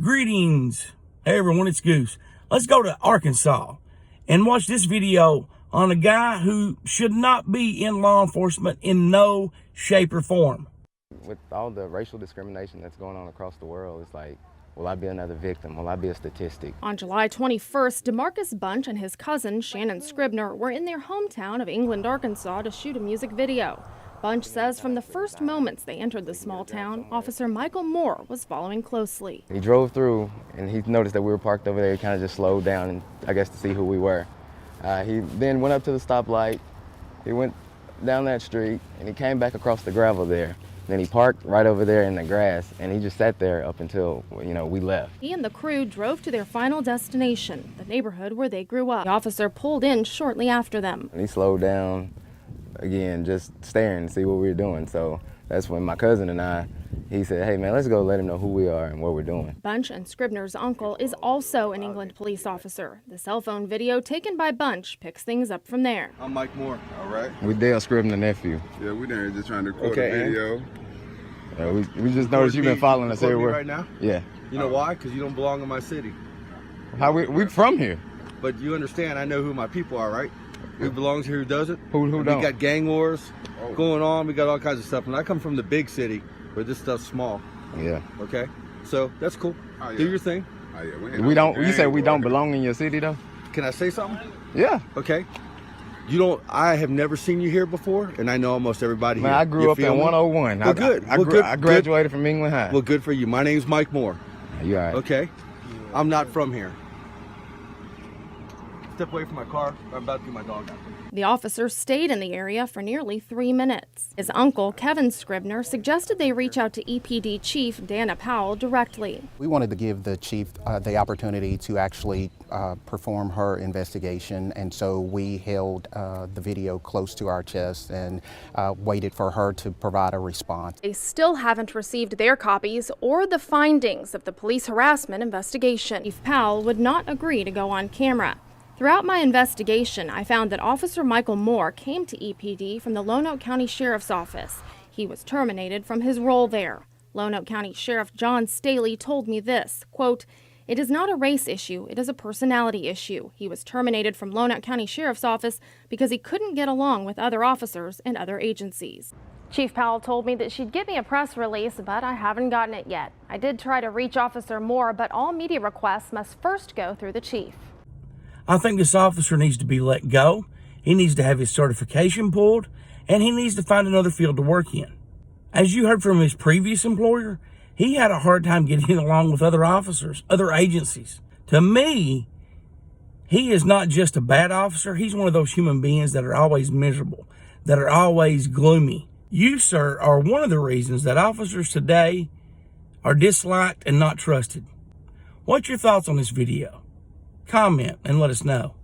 Greetings. Hey everyone, it's Goose. Let's go to Arkansas and watch this video on a guy who should not be in law enforcement in no shape or form. With all the racial discrimination that's going on across the world, it's like, will I be another victim? Will I be a statistic? On July 21st, DeMarcus Bunch and his cousin, Shannon Scribner, were in their hometown of England, Arkansas to shoot a music video. Bunch says from the first moments they entered the small town, Officer Michael Moore was following closely. He drove through and he noticed that we were parked over there. He kind of just slowed down, and I guess to see who we were. He then went up to the stoplight. He went down that street and he came back across the gravel there. Then he parked right over there in the grass, and he just sat there up until, we left. He and the crew drove to their final destination, the neighborhood where they grew up. The officer pulled in shortly after them. And he slowed down, again, just staring to see what we were doing. So that's when my cousin and he said, hey man, let's go let him know who we are and what we're doing. Bunch and Scribner's uncle is also an England police officer. The cell phone video taken by Bunch picks things up from there. I'm Mike Moore. All right. We Dale Scribner nephew. Yeah, we there just trying to record a video. We just noticed you've been following us everywhere. Right now? Yeah. You know why? Because you don't belong in my city. How we from here? But you understand, I know who my people are, right? Who belongs here, who doesn't? Who don't? We got gang wars going on. We got all kinds of stuff. And I come from the big city where this stuff's small. Yeah. Okay? So that's cool. Oh, yeah. Do your thing. Oh, yeah. We don't. You said we don't belong in your city, though. Can I say something? Yeah. Okay. I have never seen you here before, and I know almost everybody Man, here. I grew up in 101. Well, good. I graduated from England High. Well, good for you. My name's Mike Moore. You all right? Okay? I'm not from here. Step away from my car. I'm about to get my dog out. The officer stayed in the area for nearly 3 minutes. His uncle, Kevin Scribner, suggested they reach out to EPD Chief Dana Powell directly. We wanted to give the chief the opportunity to actually perform her investigation, and so we held the video close to our chest and waited for her to provide a response. They still haven't received their copies or the findings of the police harassment investigation. Chief Powell would not agree to go on camera. Throughout my investigation, I found that Officer Michael Moore came to EPD from the Lonoke County Sheriff's Office. He was terminated from his role there. Lonoke County Sheriff John Staley told me this, quote, "It is not a race issue, it is a personality issue. He was terminated from Lonoke County Sheriff's Office because he couldn't get along with other officers and other agencies." Chief Powell told me that she'd get me a press release, but I haven't gotten it yet. I did try to reach Officer Moore, but all media requests must first go through the chief. I think this officer needs to be let go. He needs to have his certification pulled, and he needs to find another field to work in. As you heard from his previous employer, he had a hard time getting along with other officers, other agencies. To me, he is not just a bad officer. He's one of those human beings that are always miserable, that are always gloomy. You, sir, are one of the reasons that officers today are disliked and not trusted. What's your thoughts on this video? Comment and let us know.